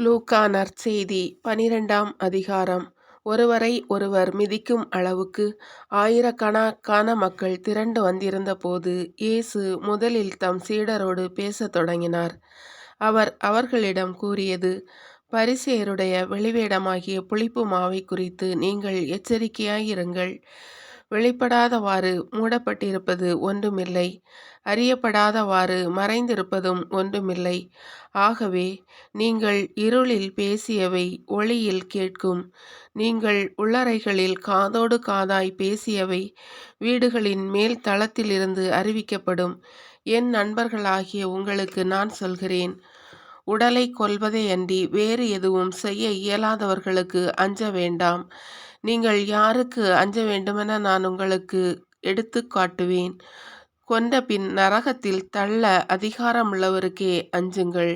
லூக்கா நற்செய்தி 12ஆம் அதிகாரம். ஒருவரை ஒருவர் மிதிக்கும் அளவுக்கு ஆயிரக்கணக்கான மக்கள் திரண்டு வந்திருந்தபோது இயேசு முதலில் தம் சீடரோடு பேசத் தொடங்கினார். அவர் அவர்களிடம் கூறியது, பரிசேயருடைய வெளிவேடமாகிய புளிப்பு மாவைக் குறித்து நீங்கள் எச்சரிக்கையாயிருங்கள். வெளிப்படாதவாறு மூடப்பட்டிருப்பது ஒன்றுமில்லை, அறியப்படாதவாறு மறைந்திருப்பதும் ஒன்றுமில்லை. ஆகவே நீங்கள் இருளில் பேசியவை ஒளியில் கேட்கும், நீங்கள் உள்ளறைகளில் காதோடு காதாய் பேசியவை வீடுகளின் மேல் தளத்திலிருந்து அறிவிக்கப்படும். என் நண்பர்களாகிய உங்களுக்கு நான் சொல்கிறேன், உடலை கொல்வதையன்றி வேறு எதுவும் செய்ய இயலாதவர்களுக்கு அஞ்ச வேண்டாம். நீங்கள் யாருக்கு அஞ்ச வேண்டுமென நான் உங்களுக்கு எடுத்து காட்டுவேன். கொன்ற பின் நரகத்தில் தள்ள அதிகாரமுள்ளவருக்கே அஞ்சுங்கள்.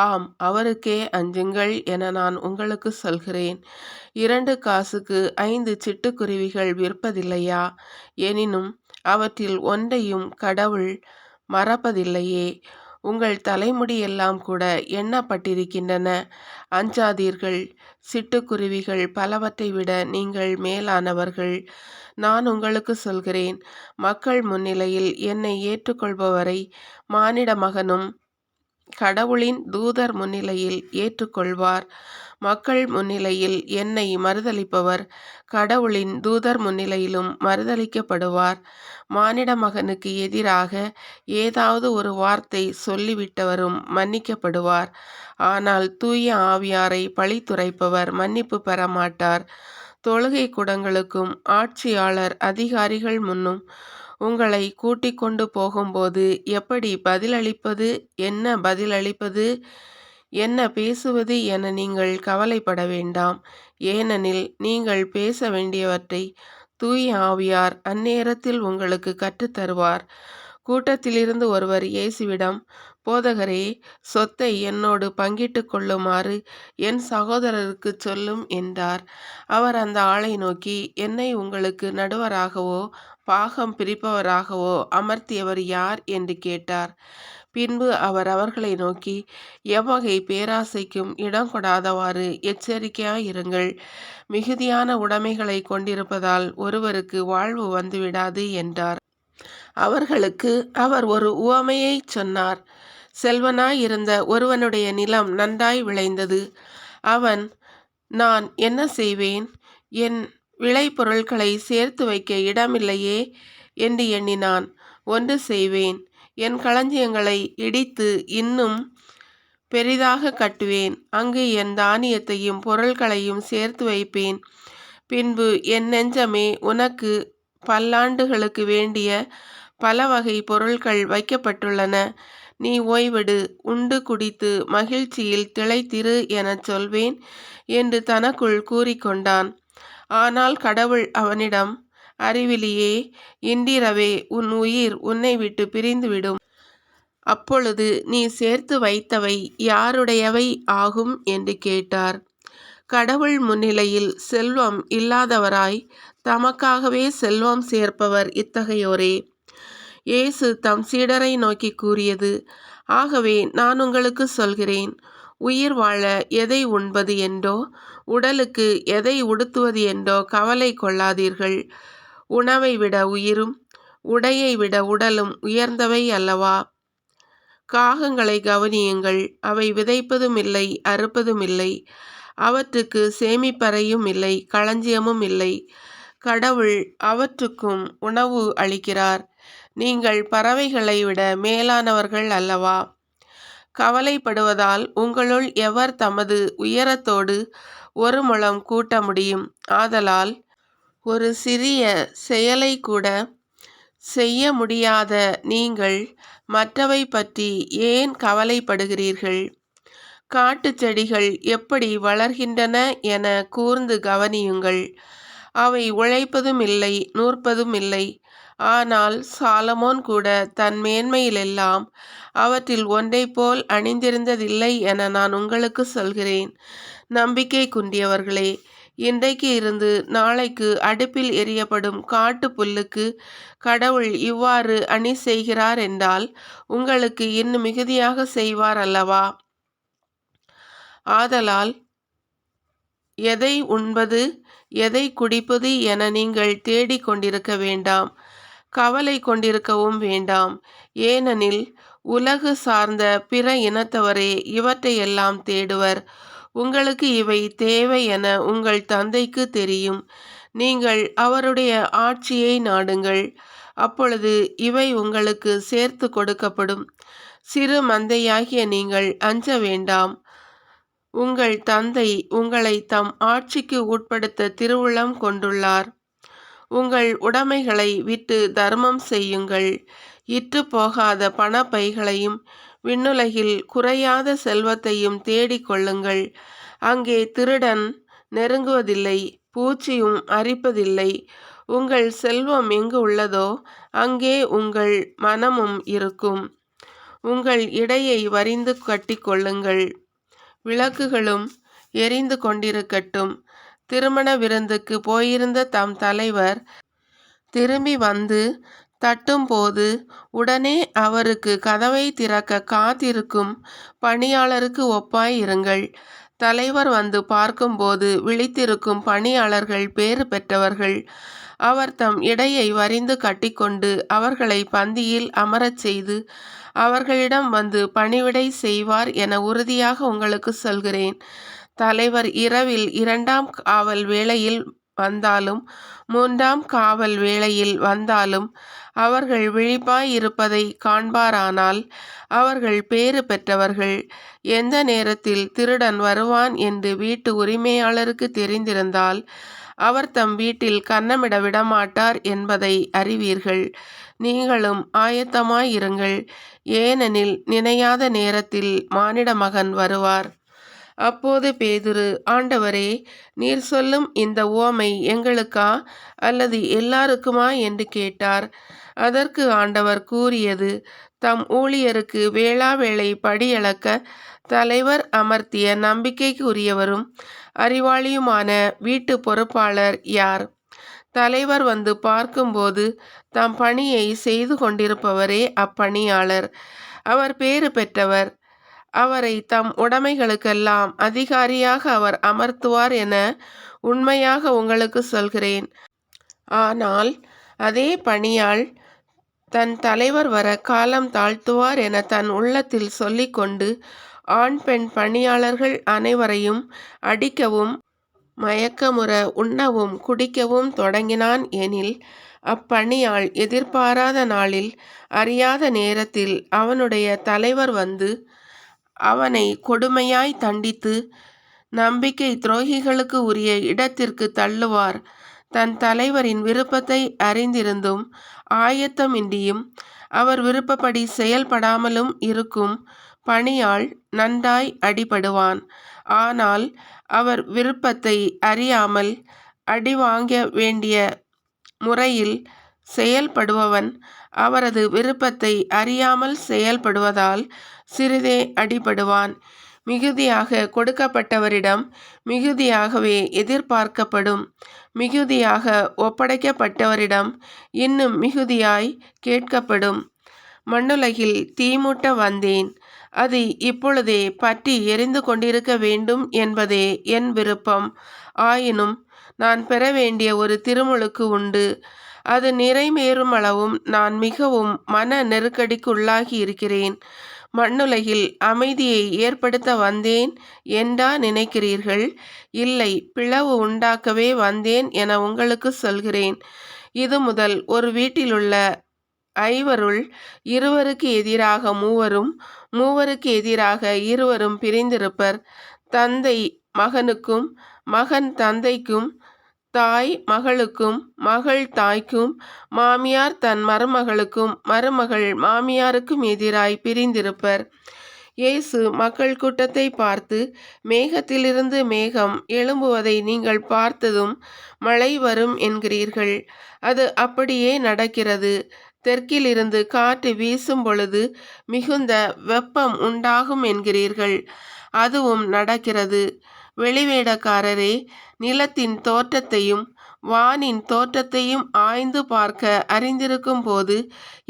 ஆம், அவருக்கே அஞ்சுங்கள் என நான் உங்களுக்கு சொல்கிறேன். 2 காசுக்கு 5 சிட்டுக்குருவிகள் விற்பதில்லையா? எனினும் அவற்றில் ஒன்றையும் கடவுள் மறப்பதில்லையே. உங்கள் தலைமுடி எல்லாம் கூட எண்ணப்பட்டிருக்கின்றன. அஞ்சாதீர்கள், சிட்டுக்குருவிகள் பலவற்றை விட நீங்கள் மேலானவர்கள். நான் உங்களுக்கு சொல்கிறேன், மக்கள் முன்னிலையில் என்னை ஏற்றுக்கொள்பவரை மானிட மகனும் கடவுளின் தூதர் முன்னிலையில் ஏற்றுக்கொள்வார். மக்கள் முன்னிலையில் என்னை மறுதலிப்பவர் கடவுளின் தூதர் முன்னிலையிலும் மறுதலிக்கப்படுவார். மானிட மகனுக்கு எதிராக ஏதாவது ஒரு வார்த்தை சொல்லிவிட்டவரும் மன்னிக்கப்படுவார். ஆனால் தூய ஆவியாரை பழித்துரைப்பவர் மன்னிப்பு பெற மாட்டார். தொழுகை கூடங்களுக்கும் ஆட்சியாளர் அதிகாரிகள் முன்னும் உங்களை கூட்டிக் கொண்டு போகும்போது எப்படி பதிலளிப்பது, என்ன பதிலளிப்பது, என்ன பேசுவது என நீங்கள் கவலைப்பட வேண்டாம். ஏனெனில் நீங்கள் பேச வேண்டியவற்றை தூய ஆவியார் அந்நேரத்தில் உங்களுக்கு கற்றுத்தருவார். கூட்டத்திலிருந்து ஒருவர் இயேசுவிடம், போதகரே, சொத்தை என்னோடு பங்கிட்டு கொள்ளுமாறு என் சகோதரருக்குச் சொல்லும் என்றார். அவர் அந்த ஆளை நோக்கி, என்னை உங்களுக்கு நடுவராகவோ பாகம் பிரிப்பவராகவோ அமர்த்தியவர் யார் என்று கேட்டார். பின்பு அவர் அவர்களை நோக்கி, எவ்வகை பேராசைக்கும் இடம் கொடாதவாறு எச்சரிக்கையாயிருங்கள். மிகுதியான உடைமைகளை கொண்டிருப்பதால் ஒருவருக்கு வாழ்வு வந்துவிடாது என்றார். அவர்களுக்கு அவர் ஒரு உவமையைச் சொன்னார். செல்வனாயிருந்த ஒருவனுடைய நிலம் நன்றாய் விளைந்தது. அவன், நான் என்ன செய்வேன், என் விளைபொருட்களை சேர்த்து வைக்க இடமில்லையே என்று எண்ணினான். ஒன்று செய்வேன், என் களஞ்சியங்களை இடித்து இன்னும் பெரிதாக கட்டுவேன். அங்கு என் தானியத்தையும் பொருட்களையும் சேர்த்து வைப்பேன். பின்பு, என் நெஞ்சமே, உனக்கு பல்லாண்டுகளுக்கு வேண்டிய பல வகை பொருட்கள் வைக்கப்பட்டுள்ளன. நீ ஓய்வெடு, உண்டு குடித்து மகிழ்ச்சியில் திளைத்திரு எனச் சொல்வேன் என்று தனக்குள் கூறிக்கொண்டான். ஆனால் கடவுள் அவனிடம், அறிவிலியே, இன்றிரவே உன் உயிர் உன்னை விட்டு பிரிந்துவிடும். அப்பொழுது நீ சேர்த்து வைத்தவை யாருடையவை ஆகும் என்று கேட்டார். கடவுள் முன்னிலையில் செல்வம் இல்லாதவராய் தமக்காகவே செல்வம் சேர்ப்பவர் இத்தகையோரே. இயேசு தம் சீடரை நோக்கி கூறியது, ஆகவே நான் உங்களுக்கு சொல்கிறேன், உயிர் வாழ எதை உண்பது என்றோ உடலுக்கு எதை உடுத்துவது என்றோ கவலை கொள்ளாதீர்கள். உணவை விட உயிரும் உடையை விட உடலும் உயர்ந்தவை அல்லவா? காகங்களை கவனியுங்கள், அவை விதைப்பதும் இல்லை, அறுப்பதும் இல்லை, அவற்றுக்கு சேமிப்பறையும் இல்லை, களஞ்சியமும் இல்லை. கடவுள் அவற்றுக்கும் உணவு அளிக்கிறார். நீங்கள் பறவைகளை விட மேலானவர்கள் அல்லவா? கவலைப்படுவதால் உங்களுள் எவர் தமது உயரத்தோடு 1 முழம் கூட்ட முடியும்? ஆதலால் ஒரு சிறிய செயலை கூட செய்ய முடியாத நீங்கள் மற்றவை பற்றி ஏன் கவலைப்படுகிறீர்கள்? காட்டுச் செடிகள் எப்படி வளர்கின்றன என கூர்ந்து கவனியுங்கள். அவை உழைப்பதும் இல்லை, நூற்பதும் இல்லை. ஆனால் சாலமோன் கூட தன் மேன்மையிலெல்லாம் அவற்றில் ஒன்றைப்போல் அணிந்திருந்ததில்லை என நான் உங்களுக்கு சொல்கிறேன். நம்பிக்கை குன்றியவர்களே, இன்றைக்கு இருந்து நாளைக்கு அடுப்பில் எரியப்படும் காட்டு புல்லுக்கு கடவுள் இவ்வாறு அணி செய்கிறார் என்றால் உங்களுக்கு இன்னும் மிகுதியாக செய்வார் அல்லவா? ஆதலால் எதை உண்பது எதை குடிப்பது என நீங்கள் தேடிக் கொண்டிருக்க வேண்டாம், கவலை கொண்டிருக்கவும் வேண்டாம். ஏனெனில் உலகு சார்ந்த பிற இனத்தவரே இவற்றையெல்லாம் தேடுவர். உங்களுக்கு இவை தேவை என உங்கள் தந்தைக்கு தெரியும். நீங்கள் அவருடைய ஆட்சியை நாடுங்கள், அப்பொழுது இவை உங்களுக்கு சேர்த்து கொடுக்கப்படும். சிறு மந்தையாகிய நீங்கள் அஞ்ச வேண்டாம். உங்கள் தந்தை உங்களை தம் ஆட்சிக்கு உட்படுத்த திருவுளம் கொண்டுள்ளார். உங்கள் உடைமைகளை விட்டு தர்மம் செய்யுங்கள். இற்று போகாத பணப்பைகளையும் விண்ணுலகில் குறையாத செல்வத்தையும் தேடிக் கொள்ளுங்கள். அங்கே திருடன் நெருங்குவதில்லை, பூச்சியும் அரிப்பதில்லை. உங்கள் செல்வம் எங்கு உள்ளதோ அங்கே உங்கள் மனமும் இருக்கும். உங்கள் இடையை வரிந்து கட்டிக்கொள்ளுங்கள், விளக்குகளும் எரிந்து கொண்டிருக்கட்டும். திருமண விருந்துக்கு போயிருந்த தம் தலைவர் திரும்பி வந்து தட்டும்போது உடனே அவருக்கு கதவை திறக்க காத்திருக்கும் பணியாளருக்கு ஒப்பாய் இருங்கள். தலைவர் வந்து பார்க்கும்போது விழித்திருக்கும் பணியாளர்கள் பேறு பெற்றவர்கள். அவர் தம் இடையை வரிந்து கட்டிக்கொண்டு அவர்களை பந்தியில் அமரச் செய்து அவர்களிடம் வந்து பணிவிடை செய்வார் என உறுதியாக உங்களுக்கு சொல்கிறேன். தலைவர் இரவில் 2ஆம் காவல் வேளையில் வந்தாலும் 3ஆம் காவல் வேளையில் வந்தாலும் அவர்கள் விழிப்பாய் இருப்பதை காண்பாரானால் அவர்கள் பேறு பெற்றவர்கள். எந்த நேரத்தில் திருடன் வருவான் என்று வீட்டு உரிமையாளருக்கு தெரிந்திருந்தால் அவர் தம் வீட்டில் கன்னமிட விடமாட்டார் என்பதை அறிவீர்கள். நீங்களும் ஆயத்தமாயிருங்கள், ஏனெனில் நினையாத நேரத்தில் மானிட மகன் வருவார். அப்போது பேதுரு, ஆண்டவரே, நீர் சொல்லும் இந்த உவமை எங்களுக்கா அல்லது எல்லாருக்குமா என்று கேட்டார். அதற்கு ஆண்டவர் கூறியது, தம் ஊழியருக்கு வேளாவேளை படியளக்க தலைவர் அமர்த்திய நம்பிக்கைக்குரியவரும் அறிவாளியுமான வீட்டு பொறுப்பாளர் யார்? தலைவர் வந்து பார்க்கும்போது தம் பணியை செய்து கொண்டிருப்பவரே அப்பணியாளர். அவர் பேறு பெற்றவர். அவரை தம் உடைமைகளுக்கெல்லாம் அதிகாரியாக அவர் அமர்த்துவார் என உண்மையாக உங்களுக்கு சொல்கிறேன். ஆனால் அதே பணியாள் தன் தலைவர் வர காலம் தாழ்த்துவார் என தன் உள்ளத்தில் சொல்லிக்கொண்டு ஆண் பெண் பணியாளர்கள் அனைவரையும் அடிக்கவும் மயக்கமுற உண்ணவும் குடிக்கவும் தொடங்கினான் எனில், அப்பணியாள் எதிர்பாராத நாளில் அறியாத நேரத்தில் அவனுடைய தலைவர் வந்து அவனை கொடுமையாய் தண்டித்து நம்பிக்கை துரோகிகளுக்கு உரிய இடத்திற்கு தள்ளுவார். தன் தலைவரின் விருப்பத்தை அறிந்திருந்தும் ஆயத்தமின்றியும் அவர் விருப்பப்படி செயல்படாமலும் இருக்கும் பணியாள் நன்றாய் அடிபடுவான். ஆனால் அவர் விருப்பத்தை அறியாமல் அடி வாங்க வேண்டிய முறையில் செயல்படுபவன் அவரது விருப்பத்தை அறியாமல் செயல்படுவதால் சிறிதே அடிபடுவான். மிகுதியாக கொடுக்கப்பட்டவரிடம் மிகுதியாகவே எதிர்பார்க்கப்படும். மிகுதியாக ஒப்படைக்கப்பட்டவரிடம் இன்னும் மிகுதியாய் கேட்கப்படும். மண்ணுலகில் தீமூட்ட வந்தேன், அது இப்பொழுதே பற்றி எரிந்து கொண்டிருக்க வேண்டும் என்பதே என் விருப்பம். ஆயினும் நான் பெற வேண்டிய ஒரு திருமுழுக்கு உண்டு. அது நிறைவேறுமளவும் நான் மிகவும் மன நெருக்கடிக்குள்ளாகி இருக்கிறேன். மண்ணுலகில் அமைதியை ஏற்படுத்த வந்தேன் என்றா நினைக்கிறீர்கள்? இல்லை, பிளவு உண்டாக்கவே வந்தேன் என உங்களுக்கு சொல்கிறேன். இது முதல் ஒரு வீட்டிலுள்ள 5 இருவருக்கு எதிராக 3 மூவருக்கு எதிராக 2 பிரிந்திருப்பர். தந்தை மகனுக்கும் மகன் தந்தைக்கும் தாய் மகளுக்கும் மகள் தாய்க்கும் மாமியார் தன் மருமகளுக்கும் மருமகள் மாமியாருக்கும் எதிராய் பிரிந்திருப்பர். இயேசு மக்கள் கூட்டத்தை பார்த்து, மேகத்திலிருந்து மேகம் எழும்புவதை நீங்கள் பார்த்ததும் மழை வரும் என்கிறீர்கள். அது அப்படியே நடக்கிறது. தெற்கிலிருந்து காற்று வீசும் பொழுது மிகுந்த வெப்பம் உண்டாகும் என்கிறீர்கள். அதுவும் நடக்கிறது. வெளிவேடக்காரரே, நிலத்தின் தோற்றத்தையும் வானின் தோற்றத்தையும் ஆய்ந்து பார்க்க அறிந்திருக்கும் போது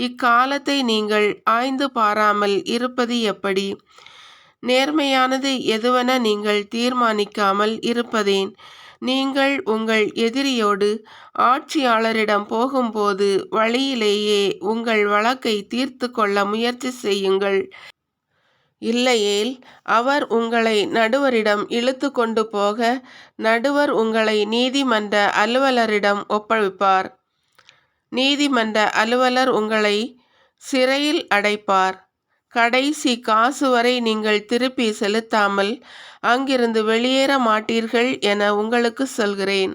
இக்காலத்தை நீங்கள் ஆய்ந்து பாராமல் இருப்பது எப்படி? நேர்மையானது எதுவென நீங்கள் தீர்மானிக்காமல் இருப்பதேன்? நீங்கள் உங்கள் எதிரியோடு ஆட்சியாளரிடம் போகும்போது வழியிலேயே உங்கள் வழக்கை தீர்த்து கொள்ள முயற்சி செய்யுங்கள். இல்லையேல் அவர் உங்களை நடுவரிடம் இழுத்து கொண்டு போக நடுவர் உங்களை நீதிமன்ற அலுவலரிடம் ஒப்புவிப்பார். நீதிமன்ற அலுவலர் உங்களை சிறையில் அடைப்பார். கடைசி காசு வரை நீங்கள் திருப்பி செலுத்தாமல் அங்கிருந்து வெளியேற மாட்டீர்கள் என உங்களுக்கு சொல்கிறேன்.